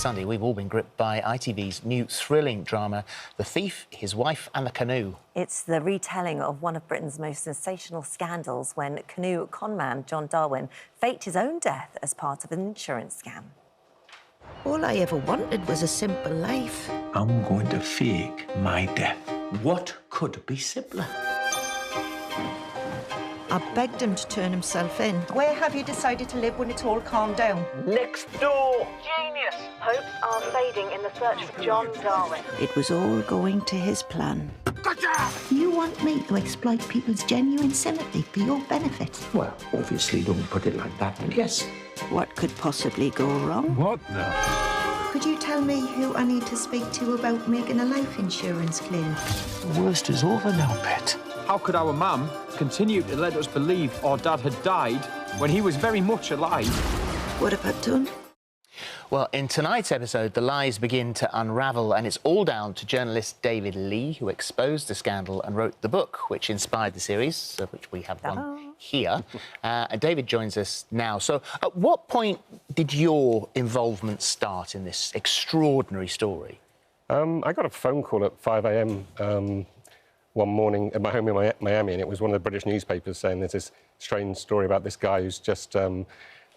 Sunday, we've all been gripped by ITV's new thrilling drama, The Thief, His Wife and the Canoe. It's the retelling of one of Britain's most sensational scandals when Canoe Conman John Darwin faked his own death as part of an insurance scam. All I ever wanted was a simple life. I'm going to fake my death. What could be simpler? I begged him to turn himself in. Where have you decided to live when it's all calmed down? Next door! Genius! Hopes are fading in the search for John Darwin. It was all going to his plan. Gotcha! You want me to exploit people's genuine sympathy for your benefit? Well, obviously don't put it like that, but yes. What could possibly go wrong? What the? Could you tell me who I need to speak to about making a life insurance claim? The worst is over now, Pet. How could our mum continue to let us believe our dad had died when he was very much alive? What have I done? Well, in tonight's episode, the lies begin to unravel, and it's all down to journalist David Leigh, who exposed the scandal and wrote the book which inspired the series, of which we have one here. And David joins us now. So, at what point did your involvement start in this extraordinary story? I got a phone call at 5 a.m. One morning at my home in Miami, and it was one of the British newspapers saying there's this strange story about this guy who's just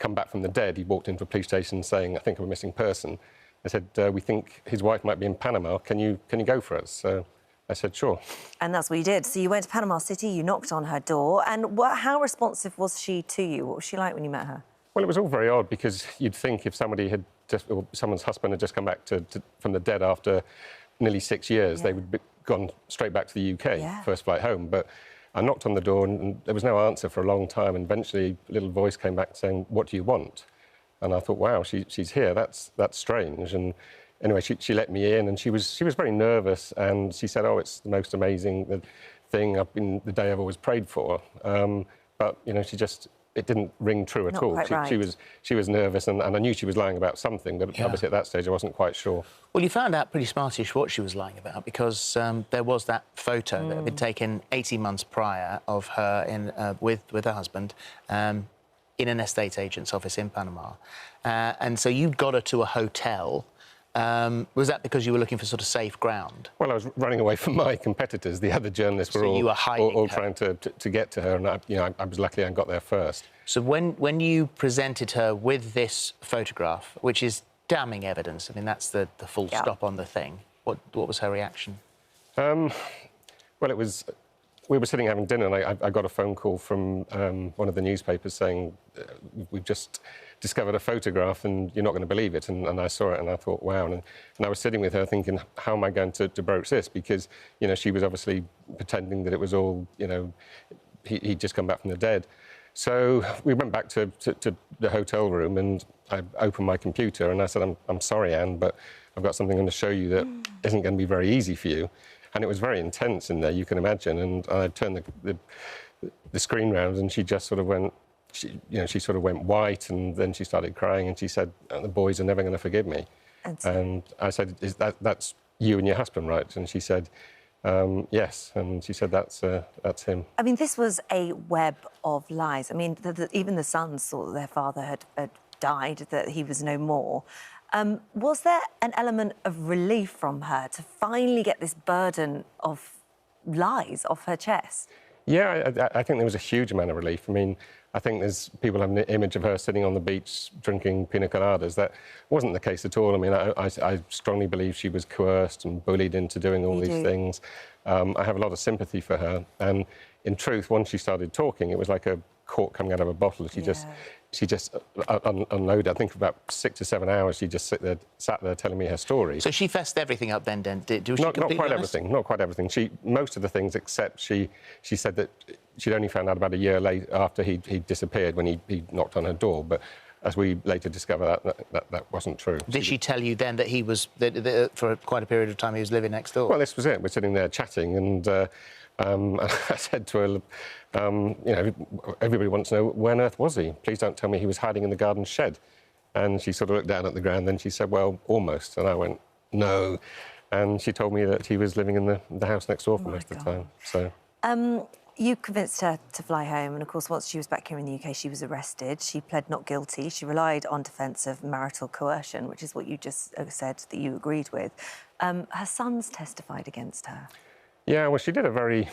come back from the dead. He walked into a police station saying, I think I'm a missing person. They said, we think his wife might be in Panama. Can you go for us? So I said, sure. And that's what you did. So you went to Panama City, you knocked on her door, and how responsive was she to you? What was she like when you met her? Well, it was all very odd, because you'd think if somebody had just, or someone's husband had just come back from the dead after nearly 6 years, they would be gone straight back to the UK, first flight home. But I knocked on the door and there was no answer for a long time, and eventually a little voice came back saying, what do you want? And I thought, wow, she's here, that's strange. And anyway, she let me in, and she was very nervous, and she said, oh, it's the most amazing thing, the day I've always prayed for. But, you know, it didn't ring true at all. She was nervous, and I knew she was lying about something, but obviously at that stage I wasn't quite sure. Well, you found out pretty smartish what she was lying about, because there was that photo that had been taken 18 months prior of her with her husband in an estate agent's office in Panama. And so you got her to a hotel. Was that because you were looking for sort of safe ground? Well, I was running away from my competitors. The other journalists were all trying to get to her, and I was lucky I got there first. So when you presented her with this photograph, which is damning evidence, I mean, that's the full stop on the thing, what was her reaction? Well, we were sitting having dinner, and I got a phone call from one of the newspapers saying, we've just discovered a photograph and you're not going to believe it. And I saw it and I thought, wow. And I was sitting with her thinking, how am I going to broach this? Because, you know, she was obviously pretending that it was all, you know, he'd just come back from the dead. So we went back to the hotel room, and I opened my computer and I said, I'm sorry, Anne, but I've got something I'm going to show you that isn't going to be very easy for you. And it was very intense in there, you can imagine. And I turned the screen round, and she just sort of went, she sort of went white, and then she started crying, and she said, the boys are never going to forgive me. And I said, that's you and your husband, right? And she said, yes. And she said, that's him. I mean, this was a web of lies. I mean, even the sons thought that their father had died, that he was no more. Was there an element of relief from her to finally get this burden of lies off her chest? Yeah, I think there was a huge amount of relief. I mean, I think there's people have an image of her sitting on the beach drinking pina coladas. That wasn't the case at all. I mean, I strongly believe she was coerced and bullied into doing all these things. I have a lot of sympathy for her. And in truth, once she started talking, it was like a cork coming out of a bottle. She just unloaded. I think for about 6 to 7 hours, she just sat there telling me her story. So she fessed everything up then, Not quite everything, not quite everything. Most of the things, except she said that she'd only found out about a year later after he'd disappeared, when he knocked on her door. But as we later discovered, that wasn't true. Did she tell you then that he was, for quite a period of time, he was living next door? Well, this was it. We're sitting there chatting, and I said to her, you know, everybody wants to know, where on earth was he? Please don't tell me he was hiding in the garden shed. And she sort of looked down at the ground, then she said, well, almost. And I went, no. And she told me that he was living in the house next door for most of the time. So You convinced her to fly home, and of course, once she was back here in the UK, she was arrested. She pled not guilty. She relied on defence of marital coercion, which is what you just said that you agreed with. Her sons testified against her. Yeah, well, she did a very...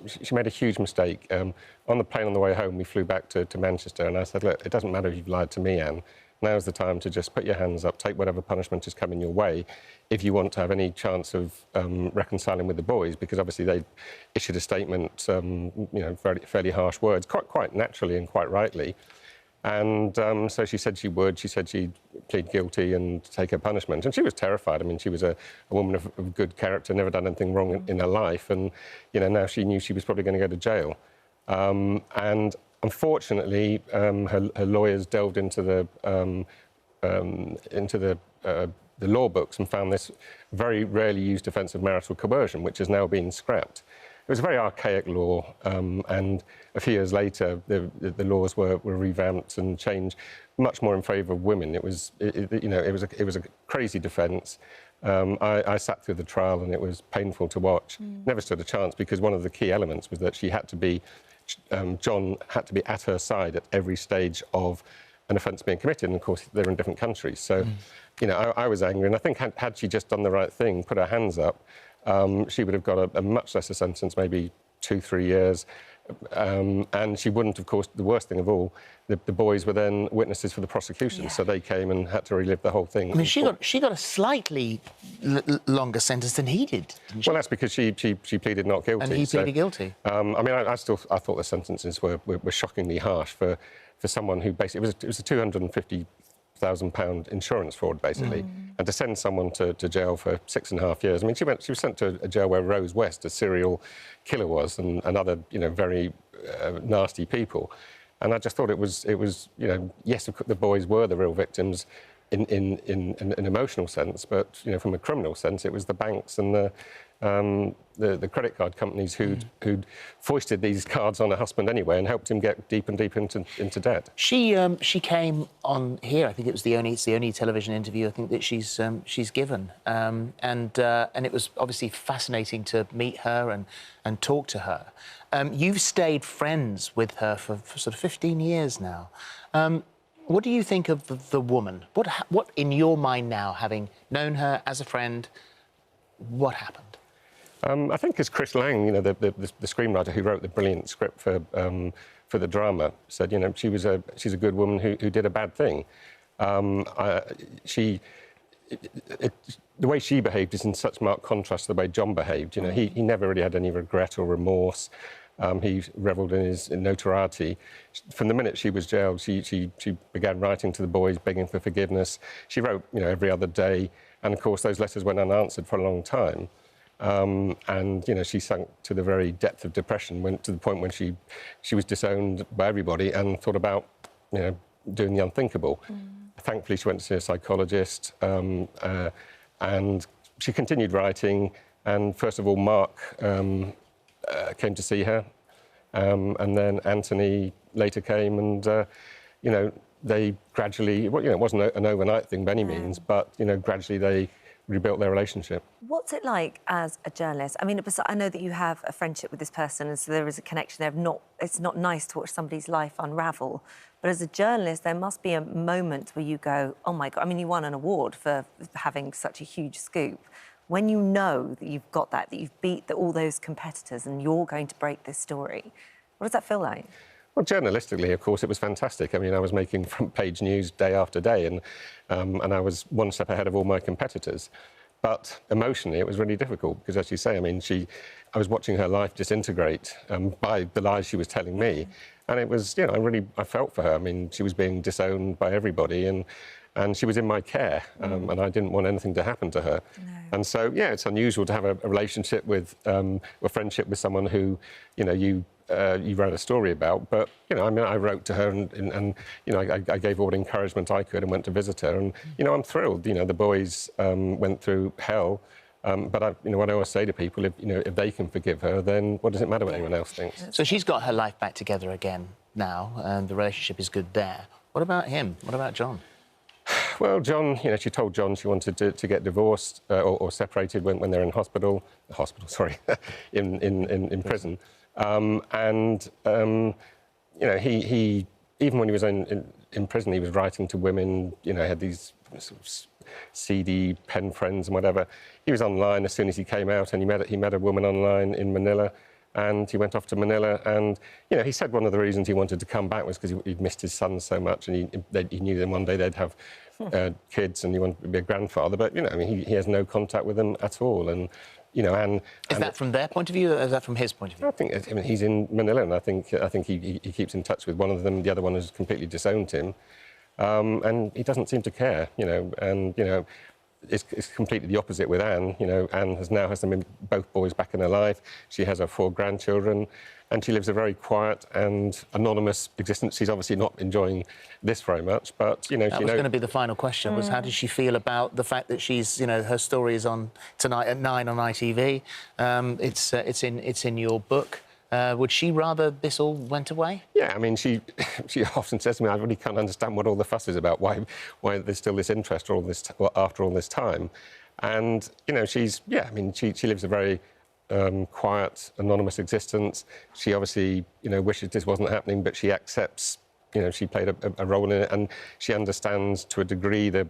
She made a huge mistake. On the plane on the way home, we flew back to Manchester, and I said, look, it doesn't matter if you've lied to me, Anne. Now's the time to just put your hands up, take whatever punishment is coming your way, if you want to have any chance of reconciling with the boys, because obviously they issued a statement, you know, fairly harsh words, quite naturally and quite rightly. And so she said she would. She said she'd plead guilty and take her punishment. And she was terrified. I mean, she was a woman of good character, never done anything wrong in her life. And, you know, now she knew she was probably going to go to jail. And unfortunately, her lawyers delved into the law books and found this very rarely used defence of marital coercion, which has now been scrapped. It was a very archaic law, and a few years later, the laws were revamped and changed much more in favour of women. It was a crazy defence. I sat through the trial, and it was painful to watch. Never stood a chance, because one of the key elements was that she had to be, John had to be at her side at every stage of an offence being committed. And of course, they're in different countries. So, you know, I was angry, and I think had she just done the right thing, put her hands up, she would have got a much lesser sentence, maybe 2-3 years. And she wouldn't, of course, the worst thing of all, the boys were then witnesses for the prosecution, so they came and had to relive the whole thing. I mean, she got a slightly longer sentence than he did, didn't she? Well, that's because she pleaded not guilty. And he pleaded guilty. I mean, I thought the sentences were shockingly harsh for someone who basically... It was a £250,000 insurance fraud, basically. And to send someone to jail for 6.5 years... I mean, she was sent to a jail where Rose West, a serial killer, was, and other, you know, very nasty people. And I just thought it was, you know, yes, the boys were the real victims in an emotional sense, but, you know, from a criminal sense, it was the banks and the credit card companies who'd foisted these cards on her husband anyway and helped him get deep and deep into debt. She came on here. I think it's the only television interview I think that she's given, and it was obviously fascinating to meet her and talk to her. You've stayed friends with her for sort of 15 years now. What do you think of the woman? What in your mind now, having known her as a friend, what happened? I think as Chris Lang, you know, the screenwriter who wrote the brilliant script for the drama, said, you know, she's a good woman who did a bad thing. The way she behaved is in such marked contrast to the way John behaved. You know, he never really had any regret or remorse. He revelled in his notoriety. From the minute she was jailed, she began writing to the boys, begging for forgiveness. She wrote, you know, every other day, and of course those letters went unanswered for a long time. And you know, she sunk to the very depth of depression, went to the point when she was disowned by everybody and thought about, you know, doing the unthinkable. Thankfully, she went to see a psychologist, and she continued writing. And first of all, Mark came to see her, and then Anthony later came, and you know, they gradually, well, you know, it wasn't an overnight thing by any means, but you know, gradually they rebuilt their relationship. What's it like as a journalist? I mean, I know that you have a friendship with this person, and so there is a connection there. It's not nice to watch somebody's life unravel, but as a journalist, there must be a moment where you go, oh my God, I mean, you won an award for having such a huge scoop. When you know that you've got that you've beat all those competitors and you're going to break this story, what does that feel like? Well, journalistically, of course, it was fantastic. I mean, I was making front-page news day after day, and I was one step ahead of all my competitors. But emotionally, it was really difficult because, as you say, I mean, I was watching her life disintegrate by the lies she was telling me, and it was, you know, I felt for her. I mean, she was being disowned by everybody, and she was in my care, and I didn't want anything to happen to her. No. And so, yeah, it's unusual to have a relationship with, a friendship with someone who, you know, you wrote a story about. But, you know, I mean, I wrote to her and you know, I gave all the encouragement I could and went to visit her. And, you know, I'm thrilled. You know, the boys went through hell. But, you know, what I always say to people, if they can forgive her, then what does it matter what anyone else thinks? So she's got her life back together again now, and the relationship is good there. What about him? What about John? Well, John, you know, she told John she wanted to get divorced or separated when they're in hospital, sorry, in prison. You know, he even when he was in prison, he was writing to women. You know, he had these sort of seedy pen friends and whatever. He was online as soon as he came out, and he met a woman online in Manila. And he went off to Manila, and you know, he said one of the reasons he wanted to come back was because he'd missed his son so much, and he knew that one day they'd have kids, and he wanted to be a grandfather. But you know, I mean, he has no contact with them at all, and you know, is that from their point of view, or is that from his point of view? I mean, he's in Manila, and I think he keeps in touch with one of them. The other one has completely disowned him, and he doesn't seem to care, you know, and you know. It's completely the opposite with Anne. You know, Anne has them both boys back in her life. She has her 4 grandchildren, and she lives a very quiet and anonymous existence. She's obviously not enjoying this very much, but you know, that was going to be the final question. Was how does she feel about the fact that she's, you know, her story is on tonight at 9 on ITV. It's in your book. Would she rather this all went away? Yeah, I mean, she often says to me, I really can't understand what all the fuss is about, why there's still this interest after all this time. And, you know, she lives a very quiet, anonymous existence. She obviously, you know, wishes this wasn't happening, but she accepts, you know, she played a role in it, and she understands to a degree the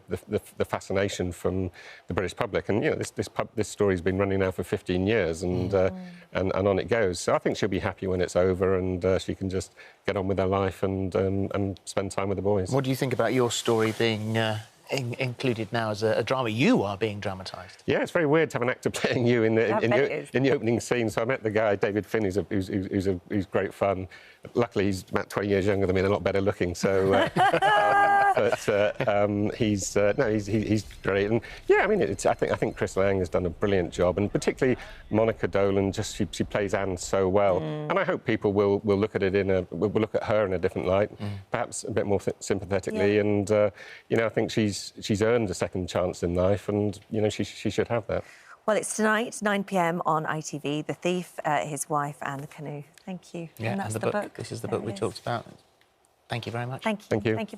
fascination from the British public. And you know, this story's been running now for 15 years, and on it goes. So I think she'll be happy when it's over, and she can just get on with her life and spend time with the boys. What do you think about your story being included now as a drama? You are being dramatised. Yeah, it's very weird to have an actor playing you in the opening scene. So I met the guy, David Leigh, who's great fun. Luckily, he's about 20 years younger than me and a lot better looking. So, he's great. And yeah, I mean, I think Chris Lang has done a brilliant job, and particularly Monica Dolan. She plays Anne so well, and I hope people will look at it will look at her in a different light, perhaps a bit more sympathetically. Yeah. And you know, I think she's earned a second chance in life, and you know, she should have that. Well, it's tonight, 9 p.m. on ITV. The Thief, His Wife, and The Canoe. Thank you. Yeah, and that's the book. This is the book we talked about. Thank you very much. Thank you. Thank you.